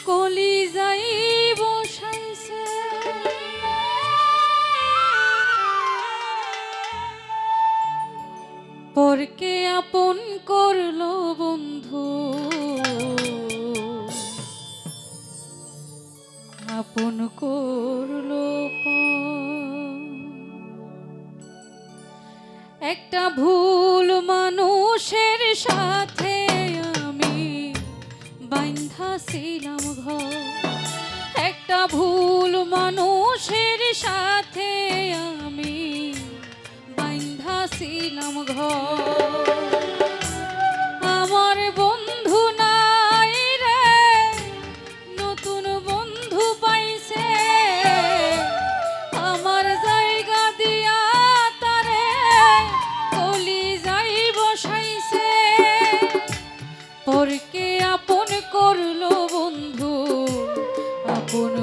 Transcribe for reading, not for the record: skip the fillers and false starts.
কলিজাই বসাইছে পরকে আপন করলো বন্ধু, আপন করলো পর। একটা ভুল মানুষের সাথে আমি বাইন্ধা ছিলাম ঘর, একটা ভুল মানুষের সাথে আমি বাইন্ধা ছিলাম ঘর। আমার বন্ধু নাই রে, নতুন বন্ধু পাইছে, আমার জায়গা দিয়া তারে কলিজাই বসাইছে পরকে আপন করলো বন্ধু, আপন